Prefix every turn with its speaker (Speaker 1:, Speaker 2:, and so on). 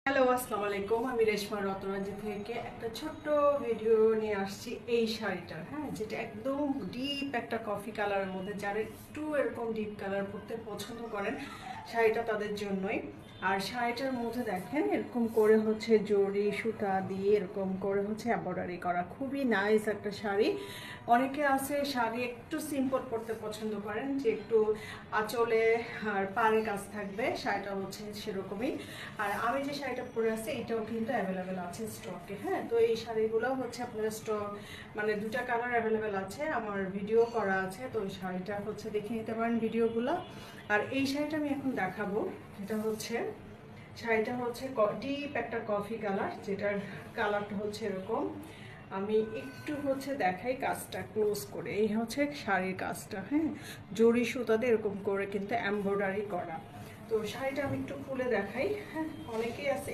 Speaker 1: Hello, আসসালামু আলাইকুম। আমি রেশমা রত্নরাজি থেকে একটা ছোট্ট ভিডিও নিয়ে আসছি এই শাড়িটার। হ্যাঁ, যেটা একদম ডিপ একটা কফি কালারের মধ্যে, যারা একটু এরকম ডিপ কালার পরতে পছন্দ করেন শাড়িটা তাদের জন্যই। আর শাড়িটার মধ্যে দেখেন এরকম করে হচ্ছে জরি সুতা দিয়ে এরকম করে হচ্ছে এমব্রয়ডারি করা, খুবই নাইস একটা শাড়ি। অনেকে আছে শাড়ি একটু সিম্পল পরতে পছন্দ করেন, যে একটু আঁচলে আর পাড়ে কাজ থাকবে, শাড়িটা হচ্ছে সেরকমই। আর আমি যে শাড়িটা পরে আছি এটাও কিন্তু অ্যাভেলেবেল আছে স্টকে। হ্যাঁ, তো এই শাড়িগুলো হচ্ছে আপনার স্টক, মানে দুটা কালার অ্যাভেলেবেল আছে, আমার ভিডিও করা আছে, তো ওই শাড়িটা হচ্ছে দেখে নিতে পারেন ভিডিওগুলো। আর এই শাড়িটা আমি এখন দেখাবো, এটা হচ্ছে শাড়িটা হচ্ছে ডিপ একটা কফি কালার, যেটার কালারটা হচ্ছে এরকম। আমি একটু হচ্ছে দেখাই কাজটা ক্লোজ করে। এই হচ্ছে শাড়ির কাজটা। হ্যাঁ, জরি সুতাতে এরকম করে কিন্তু এমব্রয়ডারি করা। তো শাড়িটা আমি একটু খুলে দেখাই। হ্যাঁ, অনেকেই আছে